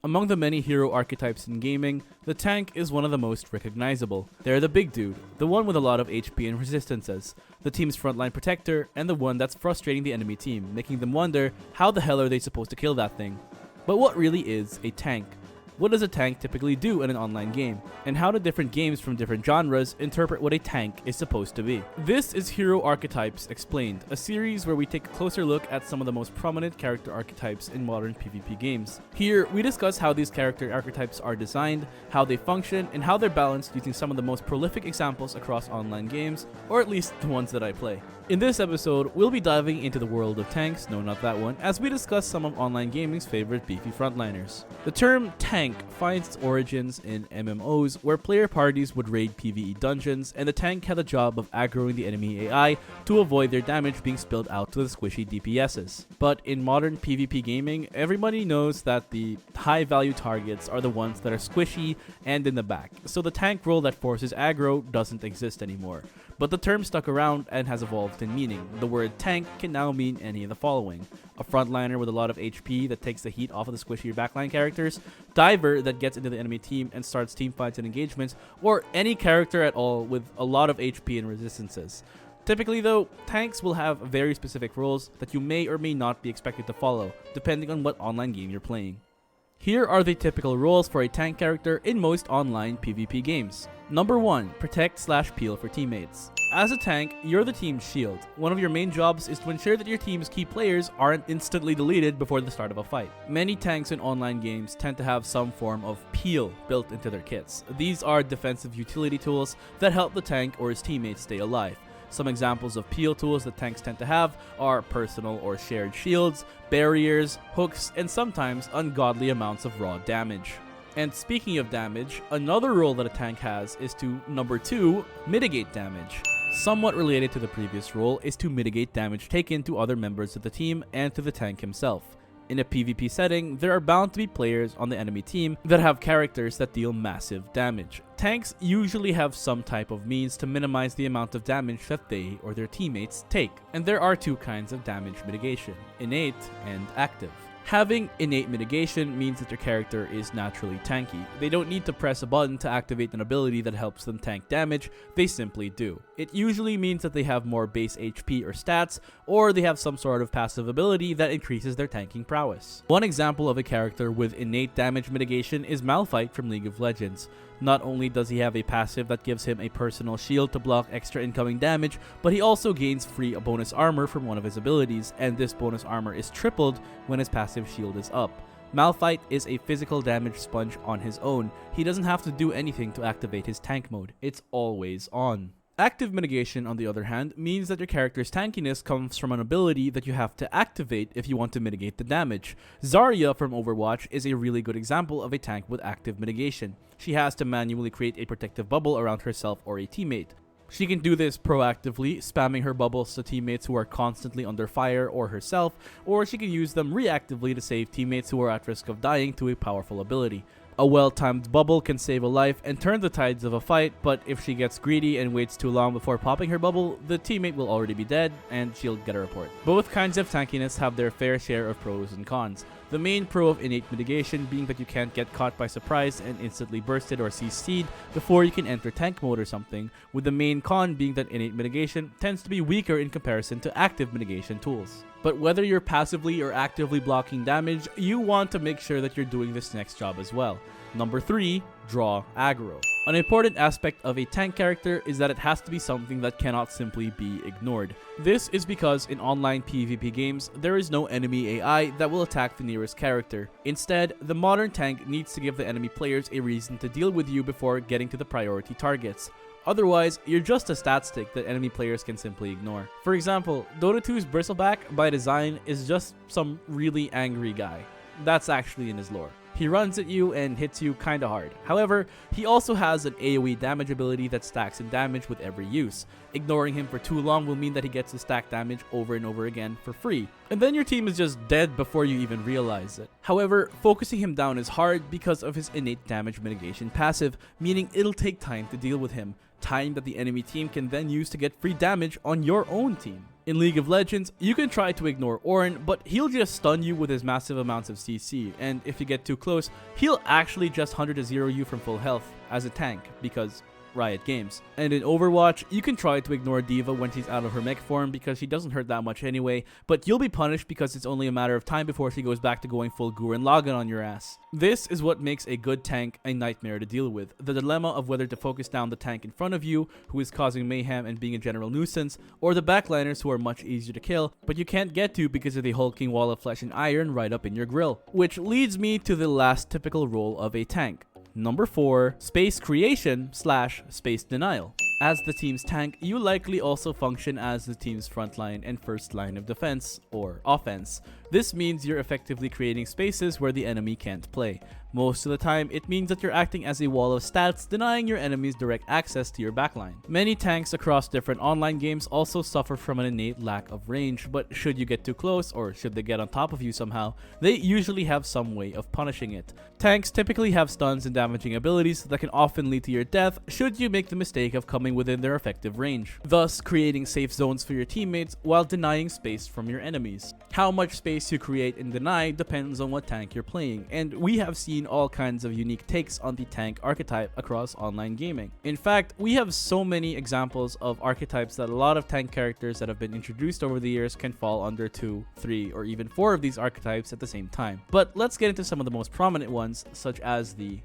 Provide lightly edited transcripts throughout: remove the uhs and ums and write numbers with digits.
Among the many hero archetypes in gaming, the tank is one of the most recognizable. They're the big dude, the one with a lot of HP and resistances, the team's frontline protector, and the one that's frustrating the enemy team, making them wonder how the hell are they supposed to kill that thing. But what really is a tank? What does a tank typically do in an online game? And how do different games from different genres interpret what a tank is supposed to be? This is Hero Archetypes Explained, a series where we take a closer look at some of the most prominent character archetypes in modern PvP games. Here, we discuss how these character archetypes are designed, how they function, and how they're balanced using some of the most prolific examples across online games, or at least the ones that I play. In this episode, we'll be diving into the world of tanks, no not that one, as we discuss some of online gaming's favorite beefy frontliners. The term tank finds its origins in MMOs, where player parties would raid PvE dungeons, and the tank had the job of aggroing the enemy AI to avoid their damage being spilled out to the squishy DPSs. But in modern PvP gaming, everybody knows that the high value targets are the ones that are squishy and in the back, so the tank role that forces aggro doesn't exist anymore. But the term stuck around and has evolved in meaning. The word tank can now mean any of the following: a frontliner with a lot of HP that takes the heat off of the squishier backline characters, diver that gets into the enemy team and starts teamfights and engagements, or any character at all with a lot of HP and resistances. Typically though, tanks will have very specific roles that you may or may not be expected to follow, depending on what online game you're playing. Here are the typical roles for a tank character in most online PvP games. Number 1. Protect/peel for teammates. As a tank, you're the team's shield. One of your main jobs is to ensure that your team's key players aren't instantly deleted before the start of a fight. Many tanks in online games tend to have some form of peel built into their kits. These are defensive utility tools that help the tank or his teammates stay alive. Some examples of peel tools that tanks tend to have are personal or shared shields, barriers, hooks, and sometimes ungodly amounts of raw damage. And speaking of damage, another role that a tank has is to, number 2, mitigate damage. Somewhat related to the previous role is to mitigate damage taken to other members of the team and to the tank himself. In a PvP setting, there are bound to be players on the enemy team that have characters that deal massive damage. Tanks usually have some type of means to minimize the amount of damage that they or their teammates take. And there are two kinds of damage mitigation: innate and active. Having innate mitigation means that your character is naturally tanky. They don't need to press a button to activate an ability that helps them tank damage, they simply do. It usually means that they have more base HP or stats, or they have some sort of passive ability that increases their tanking prowess. One example of a character with innate damage mitigation is Malphite from League of Legends. Not only does he have a passive that gives him a personal shield to block extra incoming damage, but he also gains free bonus armor from one of his abilities, and this bonus armor is tripled when his passive shield is up. Malphite is a physical damage sponge on his own. He doesn't have to do anything to activate his tank mode. It's always on. Active mitigation, on the other hand, means that your character's tankiness comes from an ability that you have to activate if you want to mitigate the damage. Zarya from Overwatch is a really good example of a tank with active mitigation. She has to manually create a protective bubble around herself or a teammate. She can do this proactively, spamming her bubbles to teammates who are constantly under fire or herself, or she can use them reactively to save teammates who are at risk of dying to a powerful ability. A well-timed bubble can save a life and turn the tides of a fight, but if she gets greedy and waits too long before popping her bubble, the teammate will already be dead and she'll get a report. Both kinds of tankiness have their fair share of pros and cons. The main pro of innate mitigation being that you can't get caught by surprise and instantly bursted or CC'd before you can enter tank mode or something, with the main con being that innate mitigation tends to be weaker in comparison to active mitigation tools. But whether you're passively or actively blocking damage, you want to make sure that you're doing this next job as well. Number 3, draw aggro. An important aspect of a tank character is that it has to be something that cannot simply be ignored. This is because in online PvP games, there is no enemy AI that will attack the nearest character. Instead, the modern tank needs to give the enemy players a reason to deal with you before getting to the priority targets. Otherwise, you're just a stat stick that enemy players can simply ignore. For example, Dota 2's Bristleback by design is just some really angry guy. That's actually in his lore. He runs at you and hits you kinda hard. However, he also has an AoE damage ability that stacks in damage with every use. Ignoring him for too long will mean that he gets to stack damage over and over again for free. And then your team is just dead before you even realize it. However, focusing him down is hard because of his innate damage mitigation passive, meaning it'll take time to deal with him. time that the enemy team can then use to get free damage on your own team. In League of Legends, you can try to ignore Ornn, but he'll just stun you with his massive amounts of CC, and if you get too close, he'll actually just 100-0 you from full health as a tank, because Riot Games. And in Overwatch, you can try to ignore D.Va when she's out of her mech form because she doesn't hurt that much anyway, but you'll be punished because it's only a matter of time before she goes back to going full Gurren Lagann on your ass. This is what makes a good tank a nightmare to deal with. The dilemma of whether to focus down the tank in front of you, who is causing mayhem and being a general nuisance, or the backliners who are much easier to kill, but you can't get to because of the hulking wall of flesh and iron right up in your grill. Which leads me to the last typical role of a tank. Number 4, space creation / space denial. As the team's tank, you likely also function as the team's front line and first line of defense, or offense. This means you're effectively creating spaces where the enemy can't play. Most of the time, it means that you're acting as a wall of stats, denying your enemies direct access to your backline. Many tanks across different online games also suffer from an innate lack of range, but should you get too close, or should they get on top of you somehow, they usually have some way of punishing it. Tanks typically have stuns and damaging abilities that can often lead to your death should you make the mistake of coming within their effective range, thus creating safe zones for your teammates while denying space from your enemies. How much space you create and deny depends on what tank you're playing, and we have seen all kinds of unique takes on the tank archetype across online gaming. In fact, we have so many examples of archetypes that a lot of tank characters that have been introduced over the years can fall under 2, 3, or even 4 of these archetypes at the same time. But let's get into some of the most prominent ones, such as the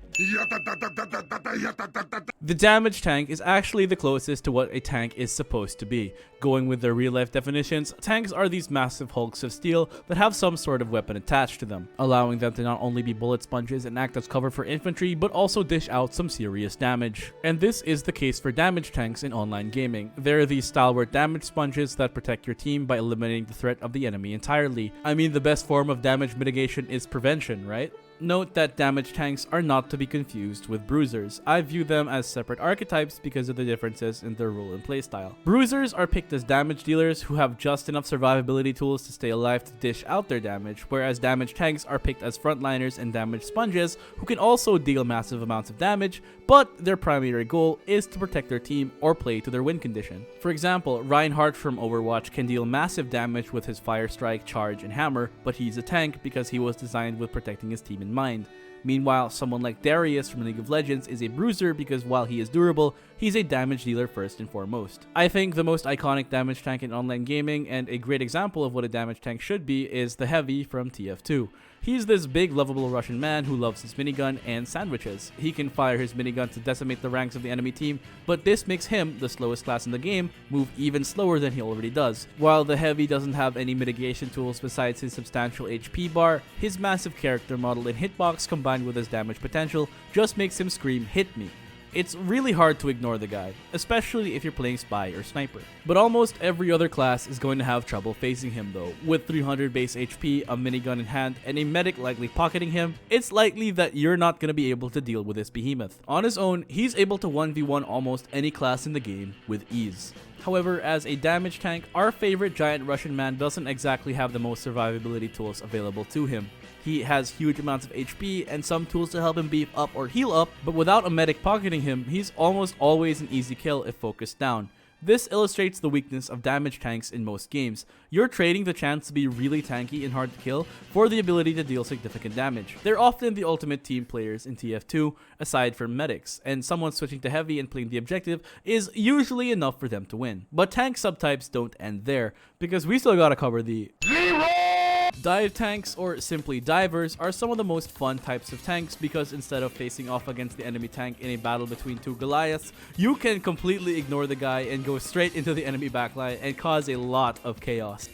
damage tank is actually the closest to what a tank is supposed to be. Going with their real-life definitions, tanks are these massive hulks of steel that have some sort of weapon attached to them, allowing them to not only be bullet sponges and act as cover for infantry, but also dish out some serious damage. And this is the case for damage tanks in online gaming. They're these stalwart damage sponges that protect your team by eliminating the threat of the enemy entirely. I mean, the best form of damage mitigation is prevention, right? Note that damage tanks are not to be confused with bruisers. I view them as separate archetypes because of the differences in their role and playstyle. Bruisers are picked as damage dealers who have just enough survivability tools to stay alive to dish out their damage, whereas damage tanks are picked as frontliners and damage sponges who can also deal massive amounts of damage, but their primary goal is to protect their team or play to their win condition. For example, Reinhardt from Overwatch can deal massive damage with his Fire Strike, Charge, and Hammer, but he's a tank because he was designed with protecting his team in mind. Meanwhile, someone like Darius from League of Legends is a bruiser because while he is durable, he's a damage dealer first and foremost. I think the most iconic damage tank in online gaming, and a great example of what a damage tank should be, is the Heavy from TF2. He's this big, lovable Russian man who loves his minigun and sandwiches. He can fire his minigun to decimate the ranks of the enemy team, but this makes him, the slowest class in the game, move even slower than he already does. While the Heavy doesn't have any mitigation tools besides his substantial HP bar, his massive character model and hitbox combined with his damage potential just makes him scream, "Hit me." It's really hard to ignore the guy, especially if you're playing Spy or Sniper. But almost every other class is going to have trouble facing him though. With 300 base HP, a minigun in hand, and a medic likely pocketing him, it's likely that you're not going to be able to deal with this behemoth. On his own, he's able to 1v1 almost any class in the game with ease. However, as a damage tank, our favorite giant Russian man doesn't exactly have the most survivability tools available to him. He has huge amounts of HP and some tools to help him beef up or heal up, but without a medic pocketing him, he's almost always an easy kill if focused down. This illustrates the weakness of damage tanks in most games. You're trading the chance to be really tanky and hard to kill for the ability to deal significant damage. They're often the ultimate team players in TF2, aside from medics, and someone switching to heavy and playing the objective is usually enough for them to win. But tank subtypes don't end there, because we still gotta cover the dive tanks, or simply divers, are some of the most fun types of tanks because instead of facing off against the enemy tank in a battle between two Goliaths, you can completely ignore the guy and go straight into the enemy backline and cause a lot of chaos.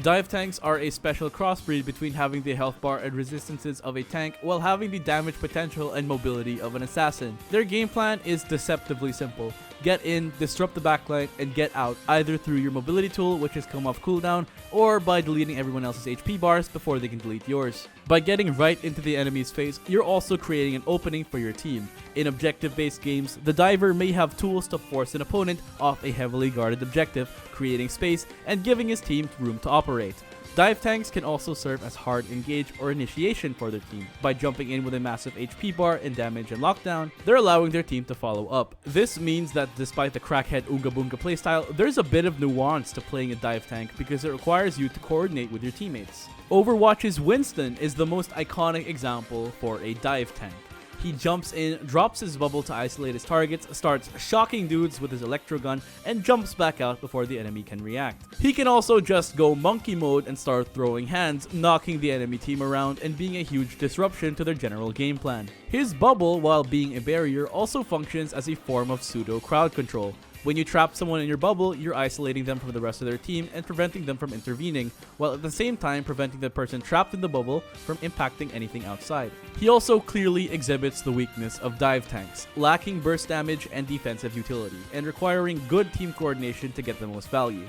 Dive tanks are a special crossbreed between having the health bar and resistances of a tank while having the damage potential and mobility of an assassin. Their game plan is deceptively simple. Get in, disrupt the backline, and get out, either through your mobility tool, which has come off cooldown, or by deleting everyone else's HP bars before they can delete yours. By getting right into the enemy's face, you're also creating an opening for your team. In objective-based games, the diver may have tools to force an opponent off a heavily guarded objective, creating space and giving his team room to operate. Dive tanks can also serve as hard engage or initiation for their team. By jumping in with a massive HP bar and damage and lockdown, they're allowing their team to follow up. This means that despite the crackhead Oonga Boonga playstyle, there's a bit of nuance to playing a dive tank because it requires you to coordinate with your teammates. Overwatch's Winston is the most iconic example for a dive tank. He jumps in, drops his bubble to isolate his targets, starts shocking dudes with his electro gun, and jumps back out before the enemy can react. He can also just go monkey mode and start throwing hands, knocking the enemy team around and being a huge disruption to their general game plan. His bubble, while being a barrier, also functions as a form of pseudo crowd control. When you trap someone in your bubble, you're isolating them from the rest of their team and preventing them from intervening, while at the same time preventing the person trapped in the bubble from impacting anything outside. He also clearly exhibits the weakness of dive tanks, lacking burst damage and defensive utility, and requiring good team coordination to get the most value.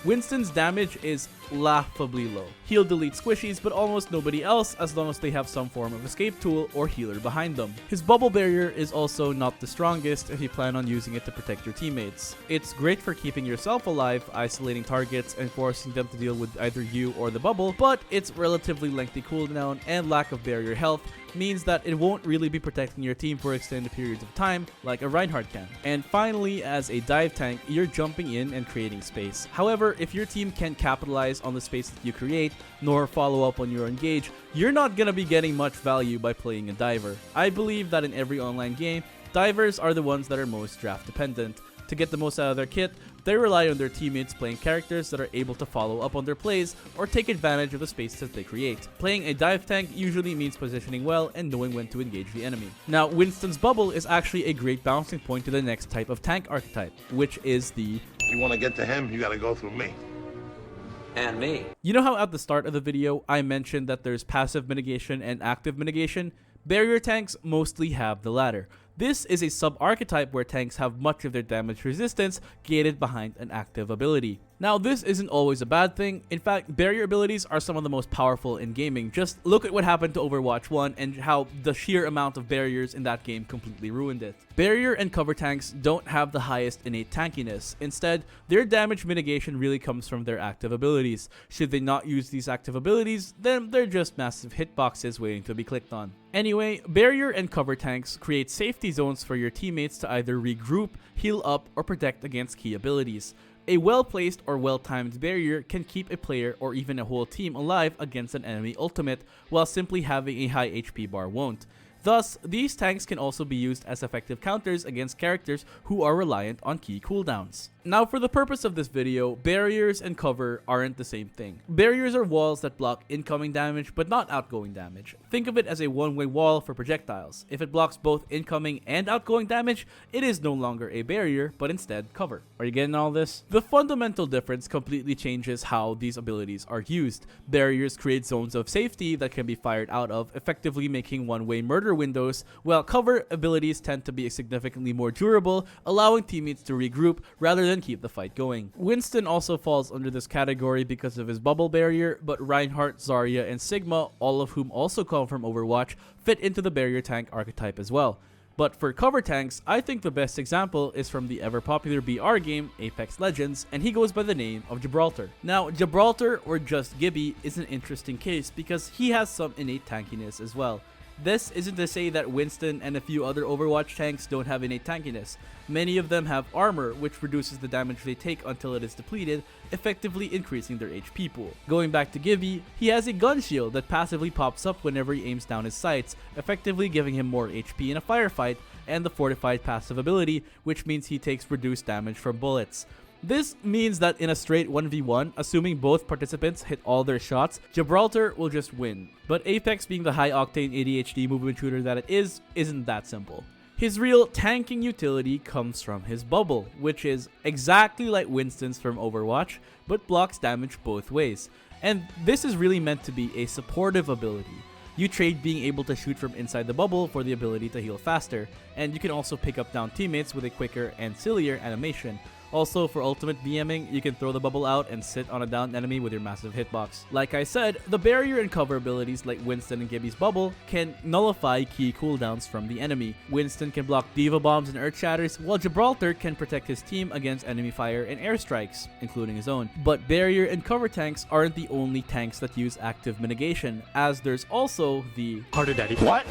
Winston's damage is laughably low. He'll delete squishies, but almost nobody else as long as they have some form of escape tool or healer behind them. His bubble barrier is also not the strongest if you plan on using it to protect your teammates. It's great for keeping yourself alive, isolating targets, and forcing them to deal with either you or the bubble, but its relatively lengthy cooldown and lack of barrier health means that it won't really be protecting your team for extended periods of time like a Reinhardt can. And finally, as a dive tank, you're jumping in and creating space. However, if your team can't capitalize on the space that you create, nor follow up on your engage, you're not gonna be getting much value by playing a diver. I believe that in every online game, divers are the ones that are most draft dependent. To get the most out of their kit, they rely on their teammates playing characters that are able to follow up on their plays or take advantage of the space that they create. Playing a dive tank usually means positioning well and knowing when to engage the enemy. Now, Winston's bubble is actually a great bouncing point to the next type of tank archetype, which is the you want to get to him, you got to go through me. And me. You know how at the start of the video I mentioned that there's passive mitigation and active mitigation? Barrier tanks mostly have the latter. This is a sub-archetype where tanks have much of their damage resistance gated behind an active ability. Now, this isn't always a bad thing. In fact, barrier abilities are some of the most powerful in gaming. Just look at what happened to Overwatch 1 and how the sheer amount of barriers in that game completely ruined it. Barrier and cover tanks don't have the highest innate tankiness. Instead, their damage mitigation really comes from their active abilities. Should they not use these active abilities, then they're just massive hitboxes waiting to be clicked on. Anyway, barrier and cover tanks create safety zones for your teammates to either regroup, heal up, or protect against key abilities. A well-placed or well-timed barrier can keep a player or even a whole team alive against an enemy ultimate, while simply having a high HP bar won't. Thus, these tanks can also be used as effective counters against characters who are reliant on key cooldowns. Now, for the purpose of this video, barriers and cover aren't the same thing. Barriers are walls that block incoming damage but not outgoing damage. Think of it as a one-way wall for projectiles. If it blocks both incoming and outgoing damage, it is no longer a barrier, but instead cover. Are you getting all this? The fundamental difference completely changes how these abilities are used. Barriers create zones of safety that can be fired out of, effectively making one-way murder windows, while cover abilities tend to be significantly more durable, allowing teammates to regroup rather than keep the fight going. Winston also falls under this category because of his bubble barrier, but Reinhardt, Zarya, and Sigma, all of whom also come from Overwatch, fit into the barrier tank archetype as well. But for cover tanks, I think the best example is from the ever-popular BR game, Apex Legends, and he goes by the name of Gibraltar. Now, Gibraltar, or just Gibby, is an interesting case because he has some innate tankiness as well. This isn't to say that Winston and a few other Overwatch tanks don't have innate tankiness. Many of them have armor, which reduces the damage they take until it is depleted, effectively increasing their HP pool. Going back to Gibby, he has a gun shield that passively pops up whenever he aims down his sights, effectively giving him more HP in a firefight, and the fortified passive ability, which means he takes reduced damage from bullets. This means that in a straight 1v1, assuming both participants hit all their shots, Gibraltar will just win. But Apex, being the high-octane ADHD movement shooter that it is, isn't that simple. His real tanking utility comes from his bubble, which is exactly like Winston's from Overwatch, but blocks damage both ways. And this is really meant to be a supportive ability. You trade being able to shoot from inside the bubble for the ability to heal faster, and you can also pick up down teammates with a quicker and sillier animation. Also, for ultimate BMing, you can throw the bubble out and sit on a downed enemy with your massive hitbox. Like I said, the barrier and cover abilities like Winston and Gibby's bubble can nullify key cooldowns from the enemy. Winston can block Diva Bombs and Earth Shatters, while Gibraltar can protect his team against enemy fire and airstrikes, including his own. But barrier and cover tanks aren't the only tanks that use active mitigation, as there's also the Harder Daddy. What?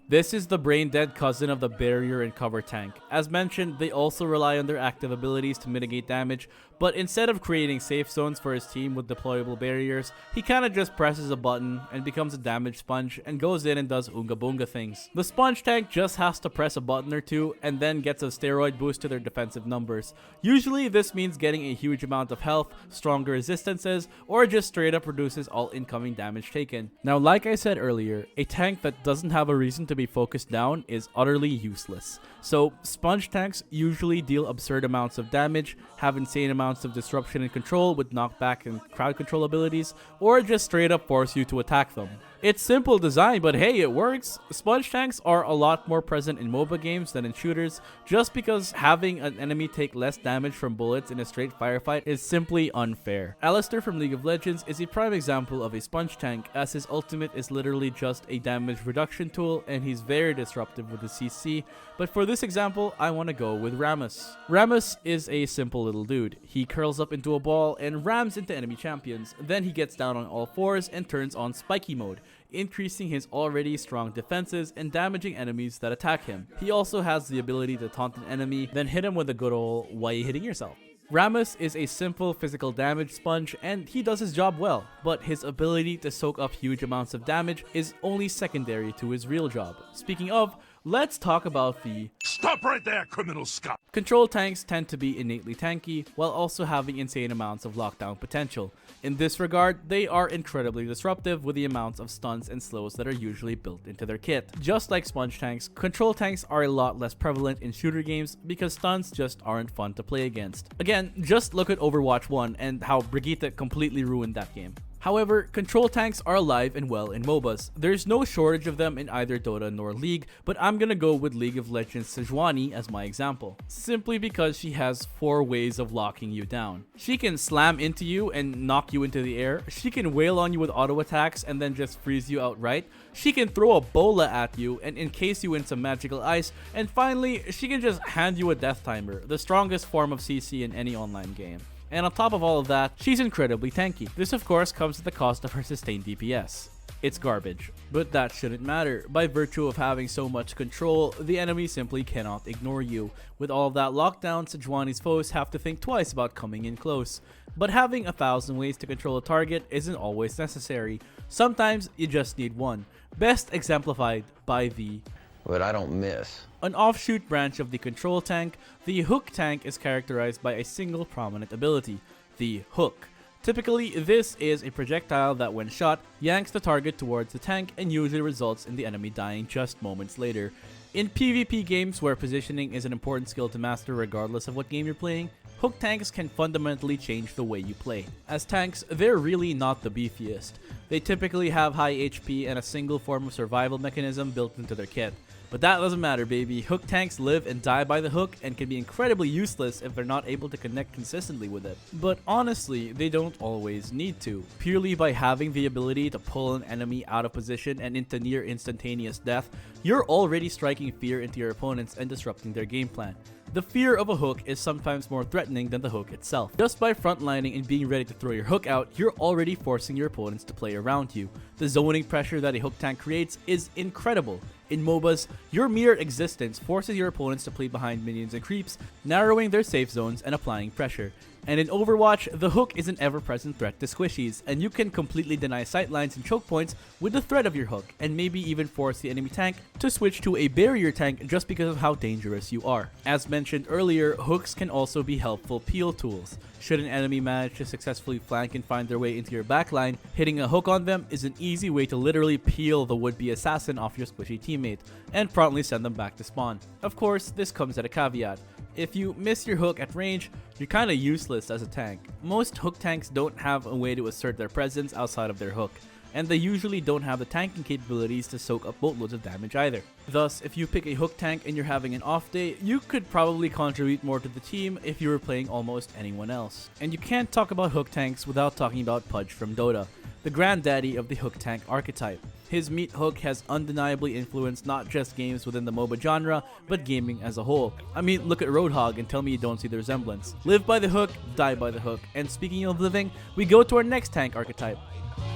This is the brain-dead cousin of the barrier and cover tank. As mentioned, they also rely on their active abilities to mitigate damage, but instead of creating safe zones for his team with deployable barriers, he kinda just presses a button and becomes a damage sponge and goes in and does Oonga Boonga things. The sponge tank just has to press a button or two and then gets a steroid boost to their defensive numbers. Usually this means getting a huge amount of health, stronger resistances, or just straight up reduces all incoming damage taken. Now, like I said earlier, a tank that doesn't have a reason to be focused down is utterly useless. So sponge tanks usually deal absurd amounts of damage, have insane amounts of disruption and control with knockback and crowd control abilities, or just straight up force you to attack them. It's simple design, but hey, it works. Sponge tanks are a lot more present in MOBA games than in shooters, just because having an enemy take less damage from bullets in a straight firefight is simply unfair. Alistair from League of Legends is a prime example of a sponge tank, as his ultimate is literally just a damage reduction tool and he's very disruptive with the CC, but for this example, I want to go with Rammus. Rammus is a simple little dude. He curls up into a ball and rams into enemy champions, then he gets down on all fours and turns on spiky mode, increasing his already strong defenses and damaging enemies that attack him. He also has the ability to taunt an enemy, then hit him with a good ol' "why you hitting yourself?" Rammus is a simple physical damage sponge and he does his job well, but his ability to soak up huge amounts of damage is only secondary to his real job. Speaking of, let's talk about the Stop right there, criminal scum! Control tanks tend to be innately tanky, while also having insane amounts of lockdown potential. In this regard, they are incredibly disruptive with the amounts of stuns and slows that are usually built into their kit. Just like sponge tanks, control tanks are a lot less prevalent in shooter games because stuns just aren't fun to play against. Again, just look at Overwatch 1 and how Brigitte completely ruined that game. However, control tanks are alive and well in MOBAs. There's no shortage of them in either Dota nor League, but I'm gonna go with League of Legends Sejuani as my example, simply because she has 4 ways of locking you down. She can slam into you and knock you into the air, she can wail on you with auto attacks and then just freeze you outright, she can throw a bola at you and encase you in some magical ice, and finally, she can just hand you a death timer, the strongest form of CC in any online game. And on top of all of that, she's incredibly tanky. This of course comes at the cost of her sustained DPS. It's garbage. But that shouldn't matter. By virtue of having so much control, the enemy simply cannot ignore you. With all of that lockdown, Sejuani's foes have to think twice about coming in close. But having 1,000 ways to control a target isn't always necessary. Sometimes you just need one. Best exemplified by the But I don't miss. An offshoot branch of the control tank, the hook tank is characterized by a single prominent ability, the hook. Typically, this is a projectile that when shot, yanks the target towards the tank and usually results in the enemy dying just moments later. In PvP games where positioning is an important skill to master regardless of what game you're playing, hook tanks can fundamentally change the way you play. As tanks, they're really not the beefiest. They typically have high HP and a single form of survival mechanism built into their kit. But that doesn't matter, baby. Hook tanks live and die by the hook and can be incredibly useless if they're not able to connect consistently with it. But honestly, they don't always need to. Purely by having the ability to pull an enemy out of position and into near instantaneous death, you're already striking fear into your opponents and disrupting their game plan. The fear of a hook is sometimes more threatening than the hook itself. Just by frontlining and being ready to throw your hook out, you're already forcing your opponents to play around you. The zoning pressure that a hook tank creates is incredible. In MOBAs, your mere existence forces your opponents to play behind minions and creeps, narrowing their safe zones and applying pressure. And in Overwatch, the hook is an ever-present threat to squishies, and you can completely deny sightlines and choke points with the threat of your hook, and maybe even force the enemy tank to switch to a barrier tank just because of how dangerous you are. As mentioned earlier, hooks can also be helpful peel tools. Should an enemy manage to successfully flank and find their way into your backline, hitting a hook on them is an easy way to literally peel the would-be assassin off your squishy teammate, and promptly send them back to spawn. Of course, this comes at a caveat. If you miss your hook at range, you're kinda useless as a tank. Most hook tanks don't have a way to assert their presence outside of their hook, and they usually don't have the tanking capabilities to soak up boatloads of damage either. Thus, if you pick a hook tank and you're having an off day, you could probably contribute more to the team if you were playing almost anyone else. And you can't talk about hook tanks without talking about Pudge from Dota, the granddaddy of the hook tank archetype. His meat hook has undeniably influenced not just games within the MOBA genre, but gaming as a whole. I mean, look at Roadhog and tell me you don't see the resemblance. Live by the hook, die by the hook. And speaking of living, we go to our next tank archetype.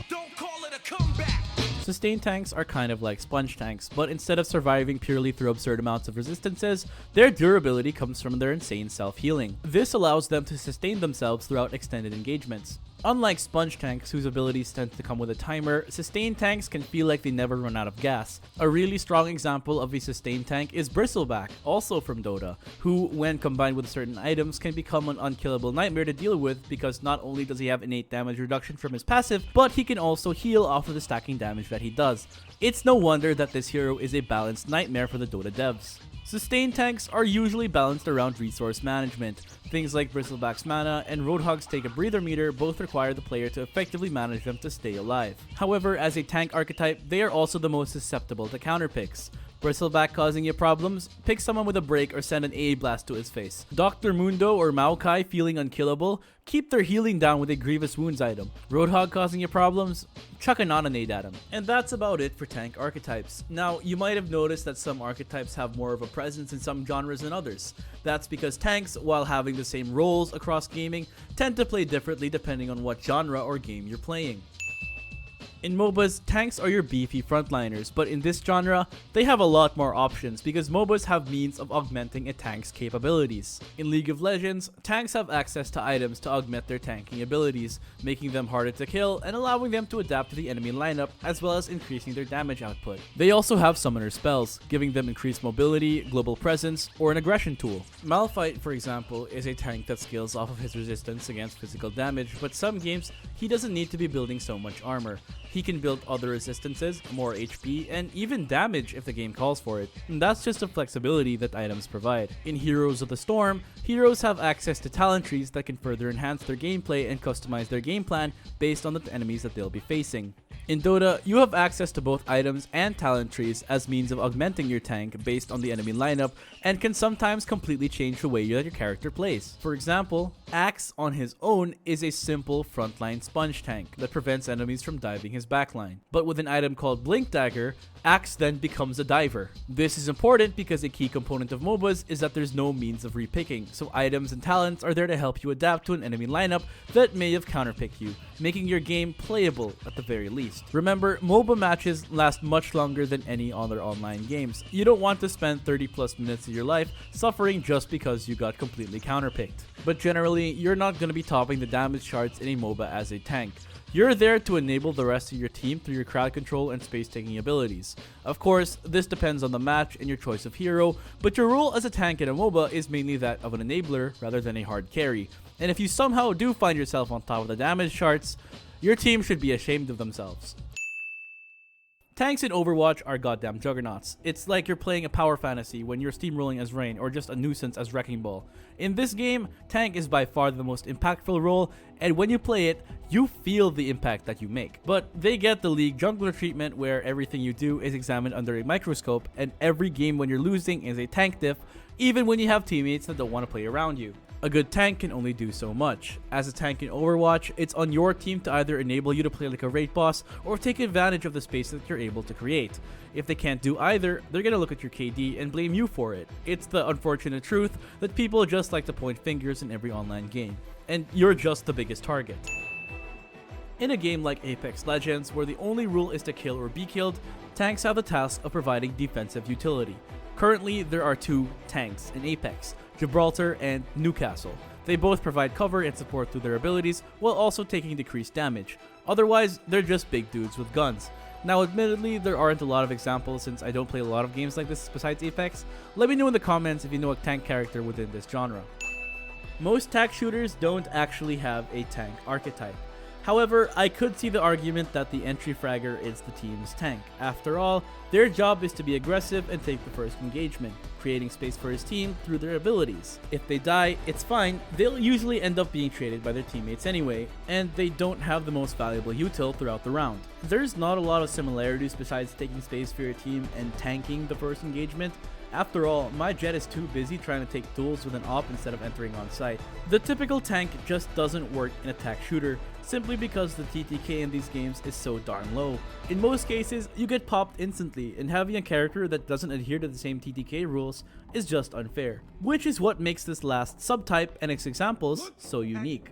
Don't call it a comeback! Sustained tanks are kind of like sponge tanks, but instead of surviving purely through absurd amounts of resistances, their durability comes from their insane self-healing. This allows them to sustain themselves throughout extended engagements. Unlike sponge tanks, whose abilities tend to come with a timer, sustained tanks can feel like they never run out of gas. A really strong example of a sustained tank is Bristleback, also from Dota, who, when combined with certain items, can become an unkillable nightmare to deal with because not only does he have innate damage reduction from his passive, but he can also heal off of the stacking damage that he does. It's no wonder that this hero is a balanced nightmare for the Dota devs. Sustained tanks are usually balanced around resource management. Things like Bristleback's mana and Roadhog's take a breather meter both require the player to effectively manage them to stay alive. However, as a tank archetype, they are also the most susceptible to counterpicks. Bristleback causing you problems? Pick someone with a break or send an AA blast to his face. Dr. Mundo or Maokai feeling unkillable? Keep their healing down with a Grievous Wounds item. Roadhog causing you problems? Chuck a nade at him. And that's about it for tank archetypes. Now, you might have noticed that some archetypes have more of a presence in some genres than others. That's because tanks, while having the same roles across gaming, tend to play differently depending on what genre or game you're playing. In MOBAs, tanks are your beefy frontliners, but in this genre, they have a lot more options because MOBAs have means of augmenting a tank's capabilities. In League of Legends, tanks have access to items to augment their tanking abilities, making them harder to kill and allowing them to adapt to the enemy lineup as well as increasing their damage output. They also have summoner spells, giving them increased mobility, global presence, or an aggression tool. Malphite, for example, is a tank that scales off of his resistance against physical damage, but some games, he doesn't need to be building so much armor. He can build other resistances, more HP, and even damage if the game calls for it. And that's just the flexibility that items provide. In Heroes of the Storm, heroes have access to talent trees that can further enhance their gameplay and customize their game plan based on the enemies that they'll be facing. In Dota, you have access to both items and talent trees as means of augmenting your tank based on the enemy lineup and can sometimes completely change the way that your character plays. For example, Axe on his own is a simple frontline sponge tank that prevents enemies from diving his backline. But with an item called Blink Dagger, Axe then becomes a diver. This is important because a key component of MOBAs is that there's no means of repicking, so items and talents are there to help you adapt to an enemy lineup that may have counterpicked you, making your game playable at the very least. Remember, MOBA matches last much longer than any other online games. You don't want to spend 30 plus minutes of your life suffering just because you got completely counterpicked. But generally, you're not going to be topping the damage charts in a MOBA as a tank. You're there to enable the rest of your team through your crowd control and space taking abilities. Of course, this depends on the match and your choice of hero, but your role as a tank in a MOBA is mainly that of an enabler rather than a hard carry. And if you somehow do find yourself on top of the damage charts, your team should be ashamed of themselves. Tanks in Overwatch are goddamn juggernauts. It's like you're playing a power fantasy when you're steamrolling as Rain or just a nuisance as Wrecking Ball. In this game, tank is by far the most impactful role, and when you play it, you feel the impact that you make. But they get the League jungler treatment where everything you do is examined under a microscope, and every game when you're losing is a tank diff, even when you have teammates that don't want to play around you. A good tank can only do so much. As a tank in Overwatch, it's on your team to either enable you to play like a raid boss or take advantage of the space that you're able to create. If they can't do either, they're gonna look at your KD and blame you for it. It's the unfortunate truth that people just like to point fingers in every online game, and you're just the biggest target. In a game like Apex Legends, where the only rule is to kill or be killed, tanks have the task of providing defensive utility. Currently, there are two tanks in Apex, Gibraltar and Newcastle. They both provide cover and support through their abilities while also taking decreased damage. Otherwise, they're just big dudes with guns. Now admittedly, there aren't a lot of examples since I don't play a lot of games like this besides Apex. Let me know in the comments if you know a tank character within this genre. Most tank shooters don't actually have a tank archetype. However, I could see the argument that the entry fragger is the team's tank. After all, their job is to be aggressive and take the first engagement. creating space for his team through their abilities. If they die, it's fine, they'll usually end up being traded by their teammates anyway, and they don't have the most valuable util throughout the round. There's not a lot of similarities besides taking space for your team and tanking the first engagement. After all, my jet is too busy trying to take tools with an op instead of entering on site. The typical tank just doesn't work in attack shooter, simply because the TTK in these games is so darn low. In most cases, you get popped instantly, and having a character that doesn't adhere to the same TTK rules is just unfair, which is what makes this last subtype and its examples so unique.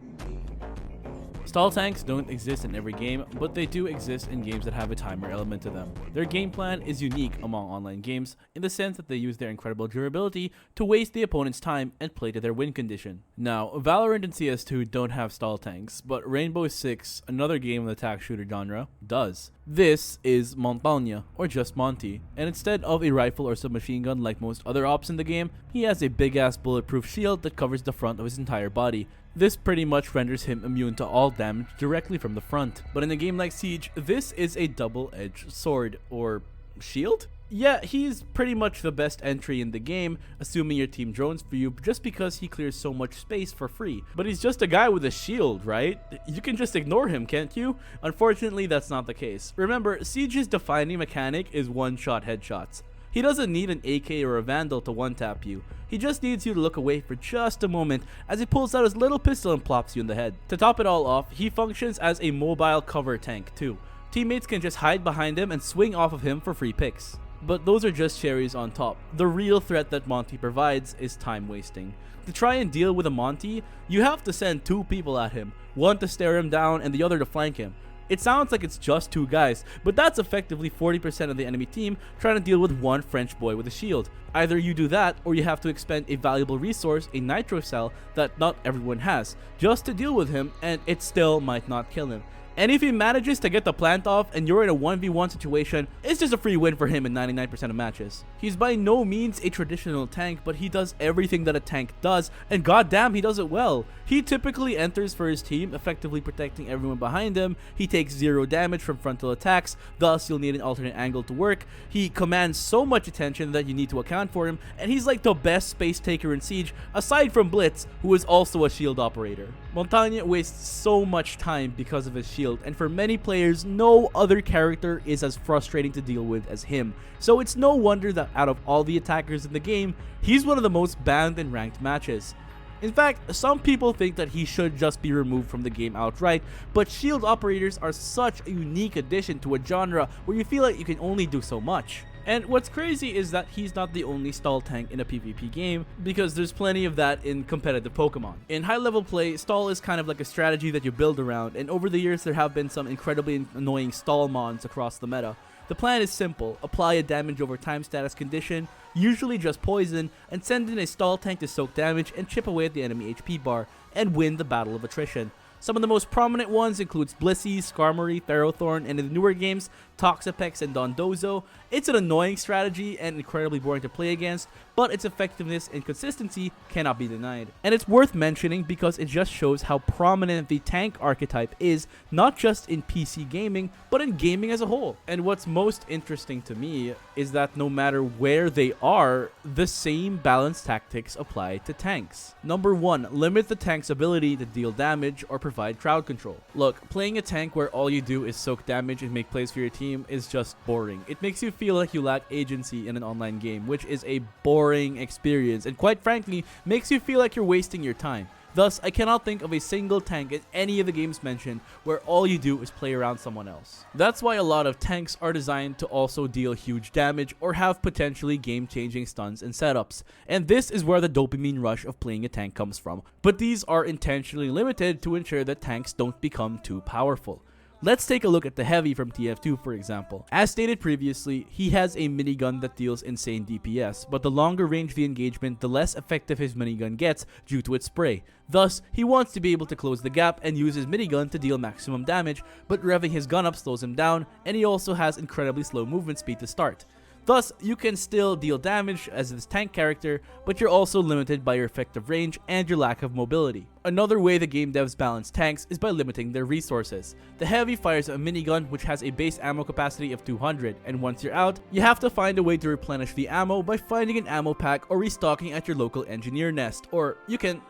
Stall tanks don't exist in every game, but they do exist in games that have a timer element to them. Their game plan is unique among online games in the sense that they use their incredible durability to waste the opponent's time and play to their win condition. Now, Valorant and CS2 don't have stall tanks, but Rainbow Six, another game in the attack shooter genre, does. This is Montaña, or just Monty, and instead of a rifle or submachine gun like most other ops in the game, he has a big ass bulletproof shield that covers the front of his entire body. This pretty much renders him immune to all damage directly from the front. But in a game like Siege, this is a double-edged sword, or shield? Yeah, he's pretty much the best entry in the game, assuming your team drones for you just because he clears so much space for free. But he's just a guy with a shield, right? You can just ignore him, can't you? Unfortunately, that's not the case. Remember, Siege's defining mechanic is one-shot headshots. He doesn't need an AK or a Vandal to one-tap you. He just needs you to look away for just a moment as he pulls out his little pistol and plops you in the head. To top it all off, he functions as a mobile cover tank too. Teammates can just hide behind him and swing off of him for free picks. But those are just cherries on top. The real threat that Monty provides is time wasting. To try and deal with a Monty, you have to send two people at him, one to stare him down and the other to flank him. It sounds like it's just two guys, but that's effectively 40% of the enemy team trying to deal with one French boy with a shield. Either you do that, or you have to expend a valuable resource, a nitro cell, that not everyone has, just to deal with him, and it still might not kill him. And if he manages to get the plant off and you're in a 1v1 situation, it's just a free win for him in 99% of matches. He's by no means a traditional tank, but he does everything that a tank does, and goddamn, he does it well. He typically enters for his team, effectively protecting everyone behind him. He takes 0 damage from frontal attacks, thus you'll need an alternate angle to work. He commands so much attention that you need to account for him, and he's like the best space taker in Siege, aside from Blitz, who is also a shield operator. Montaña wastes so much time because of his shield, and for many players, no other character is as frustrating to deal with as him. So it's no wonder that out of all the attackers in the game, he's one of the most banned in ranked matches. In fact, some people think that he should just be removed from the game outright, but shield operators are such a unique addition to a genre where you feel like you can only do so much. And what's crazy is that he's not the only stall tank in a PvP game, because there's plenty of that in competitive Pokemon. In high level play, stall is kind of like a strategy that you build around, and over the years there have been some incredibly annoying stall mons across the meta. The plan is simple: apply a damage over time status condition, usually just poison, and send in a stall tank to soak damage and chip away at the enemy HP bar, and win the battle of attrition. Some of the most prominent ones includes Blissey, Skarmory, Ferrothorn, and in the newer games, Toxapex and Dondozo. It's an annoying strategy and incredibly boring to play against, but its effectiveness and consistency cannot be denied. And it's worth mentioning because it just shows how prominent the tank archetype is, not just in PC gaming, but in gaming as a whole. And what's most interesting to me is that no matter where they are, the same balanced tactics apply to tanks. Number 1, limit the tank's ability to deal damage or provide crowd control. Look, playing a tank where all you do is soak damage and make plays for your team is just boring. It makes you feel like you lack agency in an online game, which is a boring experience, and quite frankly, makes you feel like you're wasting your time. Thus, I cannot think of a single tank in any of the games mentioned where all you do is play around someone else. That's why a lot of tanks are designed to also deal huge damage or have potentially game-changing stuns and setups. And this is where the dopamine rush of playing a tank comes from. But these are intentionally limited to ensure that tanks don't become too powerful. Let's take a look at the Heavy from TF2 for example. As stated previously, he has a minigun that deals insane DPS, but the longer range the engagement, the less effective his minigun gets due to its spray. Thus, he wants to be able to close the gap and use his minigun to deal maximum damage, but revving his gun up slows him down, and he also has incredibly slow movement speed to start. Thus, you can still deal damage as this tank character, but you're also limited by your effective range and your lack of mobility. Another way the game devs balance tanks is by limiting their resources. The Heavy fires a minigun which has a base ammo capacity of 200, and once you're out, you have to find a way to replenish the ammo by finding an ammo pack or restocking at your local engineer nest, or you can,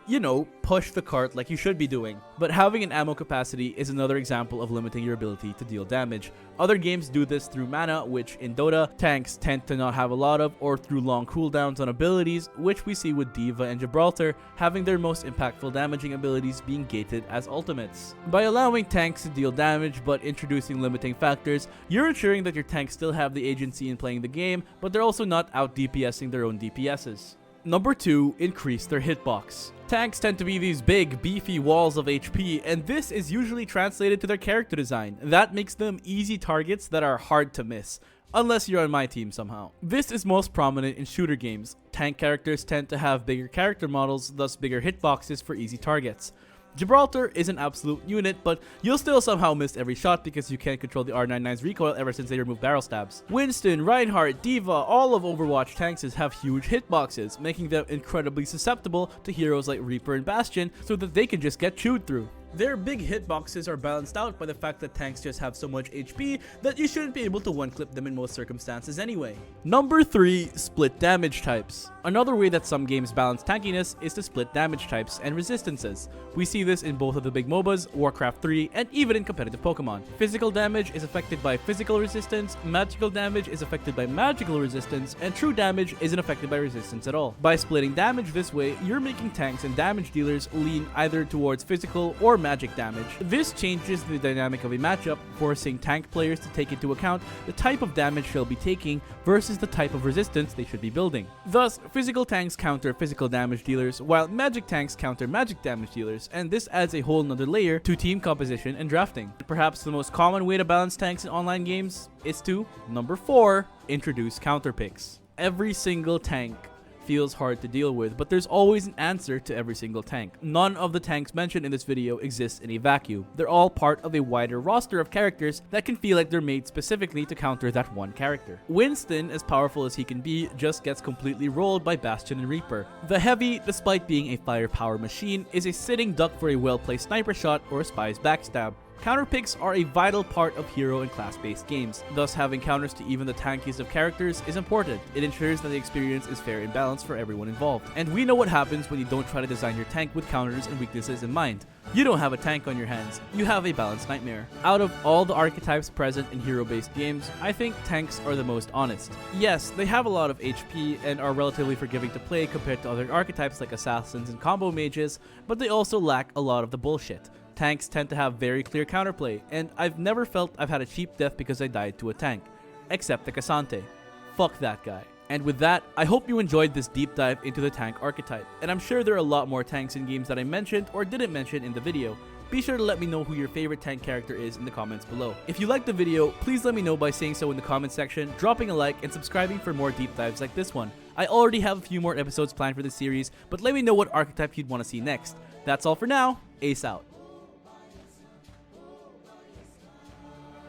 push the cart like you should be doing. But having an ammo capacity is another example of limiting your ability to deal damage. Other games do this through mana, which in Dota, tanks tend to not have a lot of, or through long cooldowns on abilities, which we see with D.Va and Gibraltar having their most impactful damaging abilities being gated as ultimates. By allowing tanks to deal damage but introducing limiting factors, you're ensuring that your tanks still have the agency in playing the game, but they're also not out DPSing their own DPSs. Number 2, increase their hitbox. Tanks tend to be these big, beefy walls of HP, and this is usually translated to their character design. That makes them easy targets that are hard to miss, unless you're on my team somehow. This is most prominent in shooter games. Tank characters tend to have bigger character models, thus bigger hitboxes for easy targets. Gibraltar is an absolute unit, but you'll still somehow miss every shot because you can't control the R99's recoil ever since they removed barrel stabs. Winston, Reinhardt, D.Va, all of Overwatch tanks have huge hitboxes, making them incredibly susceptible to heroes like Reaper and Bastion so that they can just get chewed through. Their big hitboxes are balanced out by the fact that tanks just have so much HP that you shouldn't be able to one-clip them in most circumstances anyway. Number 3, split damage types. Another way that some games balance tankiness is to split damage types and resistances. We see this in both of the big MOBAs, Warcraft 3, and even in competitive Pokemon. Physical damage is affected by physical resistance, magical damage is affected by magical resistance, and true damage isn't affected by resistance at all. By splitting damage this way, you're making tanks and damage dealers lean either towards physical or magic damage. This changes the dynamic of a matchup, forcing tank players to take into account the type of damage they'll be taking versus the type of resistance they should be building. Thus, physical tanks counter physical damage dealers, while magic tanks counter magic damage dealers, and this adds a whole nother layer to team composition and drafting. Perhaps the most common way to balance tanks in online games is to, number 4, introduce counter picks. Every single tank feels hard to deal with, but there's always an answer to every single tank. None of the tanks mentioned in this video exists in a vacuum. They're all part of a wider roster of characters that can feel like they're made specifically to counter that one character. Winston, as powerful as he can be, just gets completely rolled by Bastion and Reaper. The Heavy, despite being a firepower machine, is a sitting duck for a well-placed sniper shot or a spy's backstab. Counterpicks are a vital part of hero and class-based games, thus having counters to even the tankiest of characters is important. It ensures that the experience is fair and balanced for everyone involved. And we know what happens when you don't try to design your tank with counters and weaknesses in mind. You don't have a tank on your hands, you have a balanced nightmare. Out of all the archetypes present in hero-based games, I think tanks are the most honest. Yes, they have a lot of HP and are relatively forgiving to play compared to other archetypes like assassins and combo mages, but they also lack a lot of the bullshit. Tanks tend to have very clear counterplay, and I've never felt I've had a cheap death because I died to a tank. Except the Cassante. Fuck that guy. And with that, I hope you enjoyed this deep dive into the tank archetype, and I'm sure there are a lot more tanks in games that I mentioned or didn't mention in the video. Be sure to let me know who your favorite tank character is in the comments below. If you liked the video, please let me know by saying so in the comment section, dropping a like, and subscribing for more deep dives like this one. I already have a few more episodes planned for this series, but let me know what archetype you'd want to see next. That's all for now. Ace out.